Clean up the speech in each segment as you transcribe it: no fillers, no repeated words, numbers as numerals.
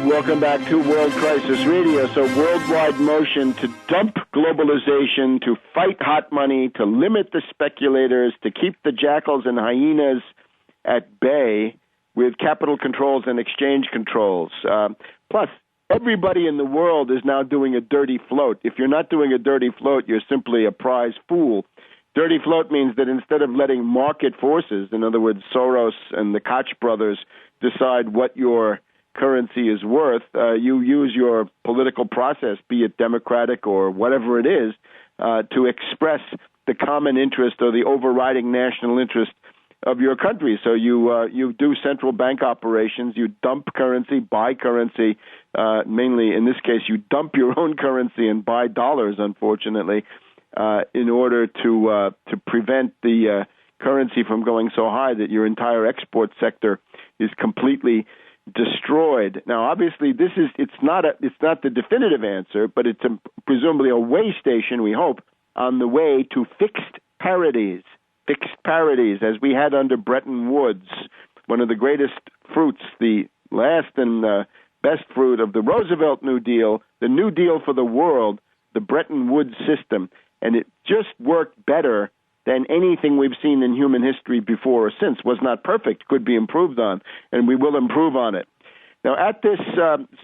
Welcome back to World Crisis Radio. So worldwide motion to dump globalization, to fight hot money, to limit the speculators, to keep the jackals and hyenas at bay with capital controls and exchange controls. Plus, everybody in the world is now doing a dirty float. If you're not doing a dirty float, you're simply a prize fool. Dirty float means that instead of letting market forces, in other words, Soros and the Koch brothers, decide what your currency is worth, you use your political process, be it democratic or whatever it is, to express the common interest or the overriding national interest of your country. So you do central bank operations, you dump currency, buy currency, mainly in this case you dump your own currency and buy dollars, unfortunately, in order to prevent the currency from going so high that your entire export sector is completely destroyed. Now, obviously, it's not the definitive answer, but it's presumably a way station, we hope, on the way to fixed parities, as we had under Bretton Woods. One of the greatest fruits, the last and best fruit of the Roosevelt New Deal, the New Deal for the world, the Bretton Woods system, and it just worked better than anything we've seen in human history before or since. Was not perfect, could be improved on, and we will improve on it. Now, at this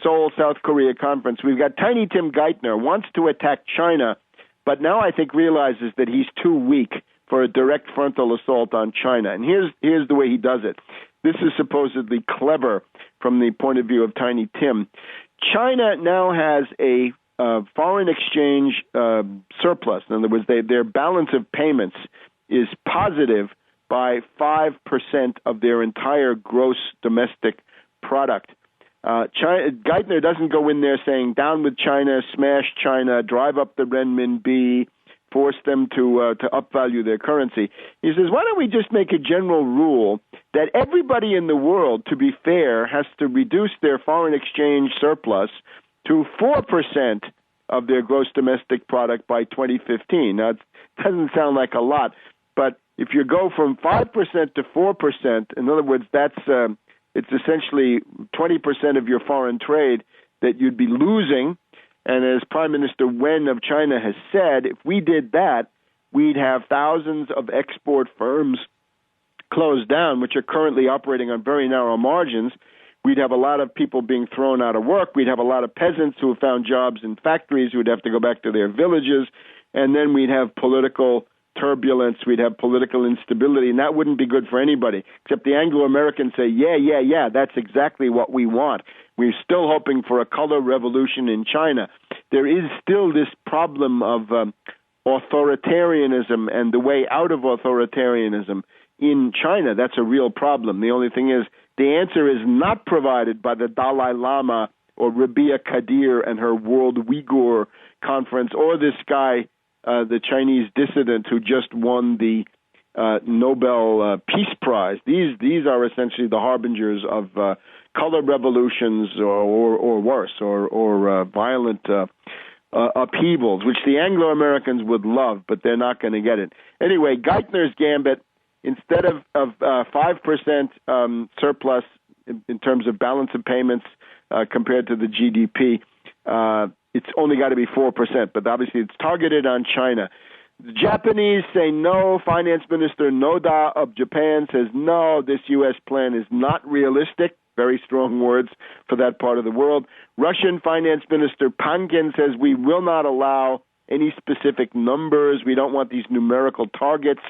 Seoul, South Korea conference, we've got Tiny Tim Geithner, wants to attack China, but now I think realizes that he's too weak for a direct frontal assault on China. And here's the way he does it. This is supposedly clever from the point of view of Tiny Tim. China now has a foreign exchange surplus. In other words, their balance of payments is positive by 5% of their entire gross domestic product. Geithner doesn't go in there saying, down with China, smash China, drive up the renminbi, force them to upvalue their currency. He says, why don't we just make a general rule that everybody in the world, to be fair, has to reduce their foreign exchange surplus to 4% of their gross domestic product by 2015. Now, it doesn't sound like a lot, but if you go from 5% to 4%, in other words, that's it's essentially 20% of your foreign trade that you'd be losing. And as Prime Minister Wen of China has said, if we did that, we'd have thousands of export firms closed down, which are currently operating on very narrow margins. We'd have a lot of people being thrown out of work. We'd have a lot of peasants who have found jobs in factories who would have to go back to their villages. And then we'd have political turbulence. We'd have political instability. And that wouldn't be good for anybody, except the Anglo-Americans say, yeah, that's exactly what we want. We're still hoping for a color revolution in China. There is still this problem of authoritarianism and the way out of authoritarianism in China. That's a real problem. The only thing is, the answer is not provided by the Dalai Lama or Rabia Kadir and her World Uyghur Conference, or this guy, the Chinese dissident who just won the Nobel Peace Prize. These are essentially the harbingers of color revolutions or worse, or violent upheavals, which the Anglo-Americans would love, but they're not going to get it. Anyway, Geithner's gambit, instead of 5% surplus in terms of balance of payments compared to the GDP, it's only got to be 4%, but obviously it's targeted on China. The Japanese say no. Finance Minister Noda of Japan says no, this U.S. plan is not realistic. Very strong words for that part of the world. Russian Finance Minister Pankin says we will not allow any specific numbers. We don't want these numerical targets.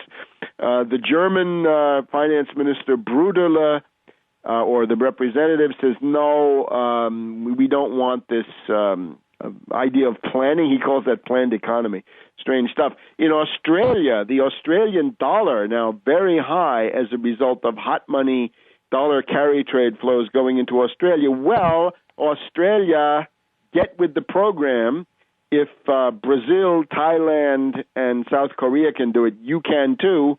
The German Finance Minister Bruderle, or the representative, says no, we don't want this idea of planning. He calls that planned economy. Strange stuff. In Australia, the Australian dollar now very high as a result of hot money dollar carry trade flows going into Australia. Well, Australia, get with the program. If Brazil, Thailand, and South Korea can do it, you can too.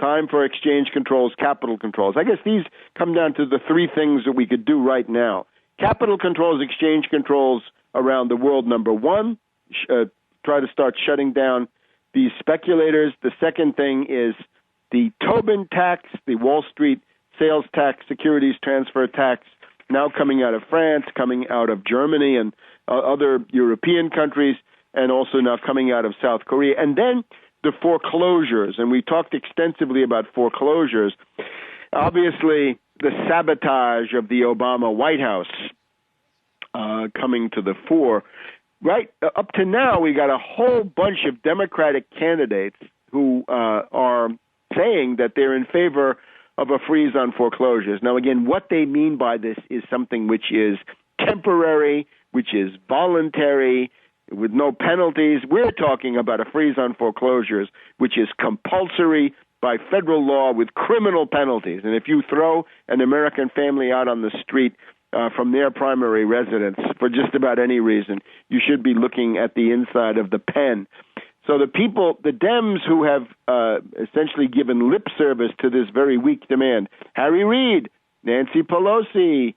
Time for exchange controls, capital controls. I guess these come down to the three things that we could do right now. Capital controls, exchange controls around the world, number one. Try to start shutting down these speculators. The second thing is the Tobin tax, the Wall Street sales tax, securities transfer tax. now coming out of France, coming out of Germany and other European countries, and also now coming out of South Korea. And then the foreclosures, and we talked extensively about foreclosures. Obviously, the sabotage of the Obama White House coming to the fore. Right up to now, we got a whole bunch of Democratic candidates who are saying that they're in favor of a freeze on foreclosures. Now, again, what they mean by this is something which is temporary, which is voluntary, with no penalties. We're talking about a freeze on foreclosures, which is compulsory by federal law with criminal penalties. And if you throw an American family out on the street from their primary residence for just about any reason, you should be looking at the inside of the pen. So the people, the Dems who have essentially given lip service to this very weak demand, Harry Reid, Nancy Pelosi,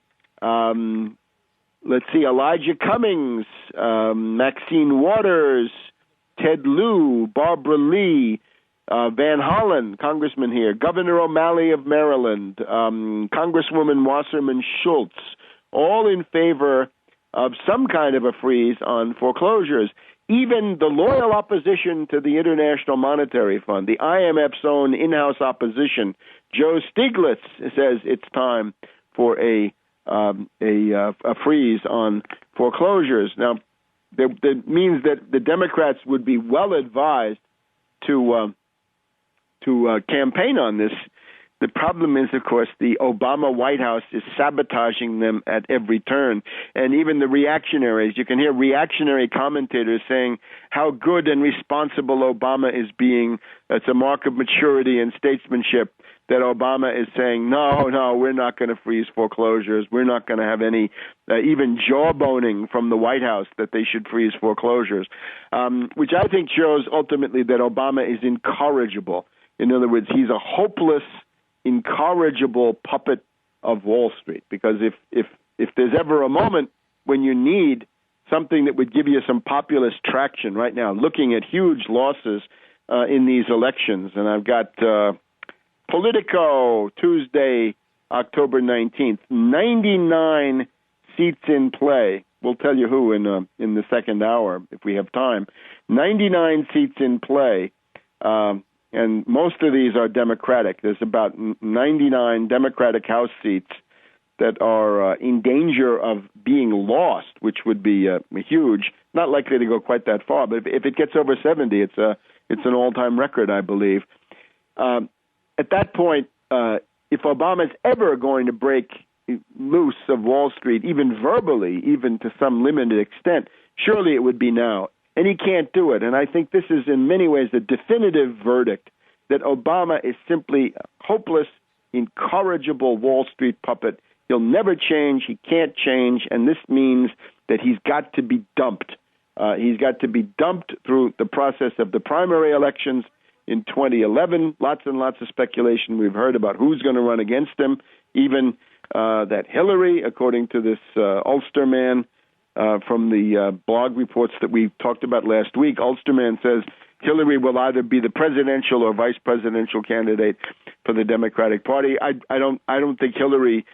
Elijah Cummings, Maxine Waters, Ted Lieu, Barbara Lee, Van Hollen, congressman here, Governor O'Malley of Maryland, Congresswoman Wasserman Schultz, all in favor of some kind of a freeze on foreclosures. Even the loyal opposition to the International Monetary Fund, the IMF's own in-house opposition, Joe Stiglitz, says it's time for a freeze on foreclosures. Now, that means that the Democrats would be well advised to campaign on this. The problem is, of course, the Obama White House is sabotaging them at every turn. And even the reactionaries, you can hear reactionary commentators saying how good and responsible Obama is being. It's a mark of maturity and statesmanship that Obama is saying, no, we're not going to freeze foreclosures. We're not going to have any even jawboning from the White House that they should freeze foreclosures, which I think shows ultimately that Obama is incorrigible. In other words, he's a hopeless, incorrigible puppet of Wall Street, because if there's ever a moment when you need something that would give you some populist traction right now, looking at huge losses in these elections, and I've got Politico, Tuesday, October 19th, 99 seats in play. We'll tell you who in the second hour if we have time. 99 seats in play. And most of these are Democratic. There's about 99 Democratic House seats that are in danger of being lost, which would be huge. Not likely to go quite that far, but if it gets over 70, it's an all-time record, I believe. At that point, if Obama's ever going to break loose of Wall Street, even verbally, even to some limited extent, surely it would be now. And he can't do it. And I think this is in many ways a definitive verdict that Obama is simply a hopeless, incorrigible Wall Street puppet. He'll never change. He can't change. And this means that he's got to be dumped. He's got to be dumped through the process of the primary elections in 2011. Lots and lots of speculation we've heard about who's going to run against him. Even that Hillary, according to this Ulsterman, from the blog reports that we talked about last week, Ulsterman says Hillary will either be the presidential or vice presidential candidate for the Democratic Party. I don't think Hillary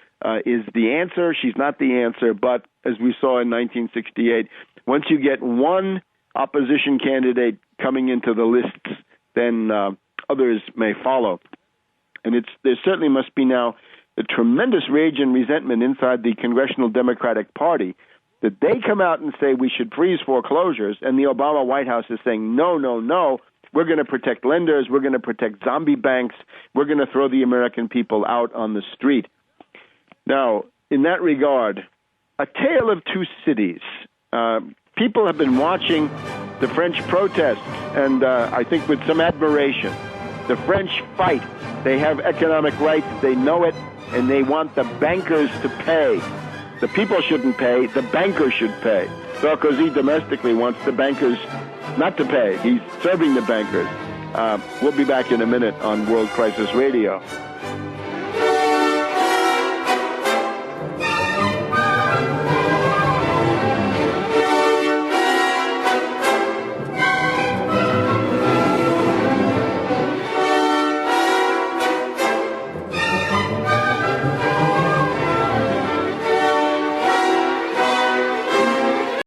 is the answer. She's not the answer. But as we saw in 1968, once you get one opposition candidate coming into the lists, then others may follow. And there certainly must be now a tremendous rage and resentment inside the Congressional Democratic Party that they come out and say we should freeze foreclosures, and the Obama White House is saying, no, we're going to protect lenders, we're going to protect zombie banks, we're going to throw the American people out on the street. Now, in that regard, a tale of two cities. People have been watching the French protests, and I think with some admiration. The French fight. They have economic rights, they know it, and they want the bankers to pay. The people shouldn't pay, the bankers should pay. Sarkozy domestically wants the bankers not to pay. He's serving the bankers. We'll be back in a minute on World Crisis Radio.